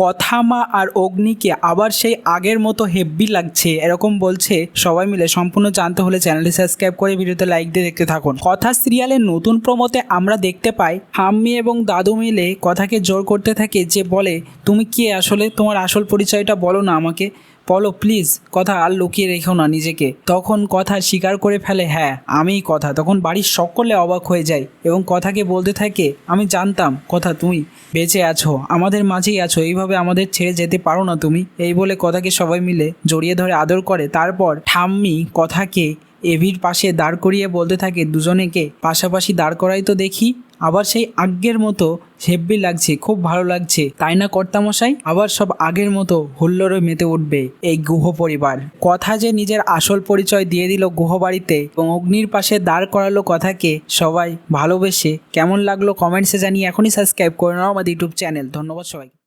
কথা মা আর অগ্নিকে আবার সেই আগের মতো হেব্বি লাগছে এরকম বলছে সবাই মিলে। সম্পূর্ণ জানতে হলে চ্যানেলটি সাবস্ক্রাইব করে ভিডিওতে লাইক দিয়ে দেখতে থাকুন। কথা সিরিয়ালের নতুন প্রমোতে আমরা দেখতে পাই হাম্মি এবং দাদু মিলে কথাকে জোর করতে থাকে যে বলে তুমি কে আসলে, তোমার আসল পরিচয়টা বলো না আমাকে, বলো প্লিজ, কথা আর লুকিয়ে রেখো না নিজেকে। তখন কথা স্বীকার করে ফেলে হ্যাঁ আমিই কথা। তখন বাড়ির সকলে অবাক হয়ে যায় এবং কথাকে বলতে থাকে আমি জানতাম কথা তুমি বেঁচে আছো, আমাদের মাঝেই আছো, এইভাবে আমাদের ছেড়ে যেতে পারো না তুমি। এই বলে কথাকে সবাই মিলে জড়িয়ে ধরে আদর করে। তারপর ঠাম্মি কথাকে এভির পাশে দাঁড় করিয়ে বলতে থাকে দুজনেকে পাশাপাশি দাঁড় করাই তো দেখি। আবার সেই আগের মতো হেব্বি লাগছে, খুব ভালো লাগছে তাই না কর্তামশাই? আবার সব আগের মতো হুল্লোড়ে মেতে উঠবে এই গুহ পরিবার। কথা যে নিজের আসল পরিচয় দিয়ে দিল গুহ বাড়িতে এবং অগ্নির পাশে দাঁড় করালো কথাকে সবাই ভালোবেসে। কেমন লাগলো কমেন্টসে জানিয়ে এখনই সাবস্ক্রাইব করে নাও আমাদের ইউটিউব চ্যানেল। ধন্যবাদ সবাই।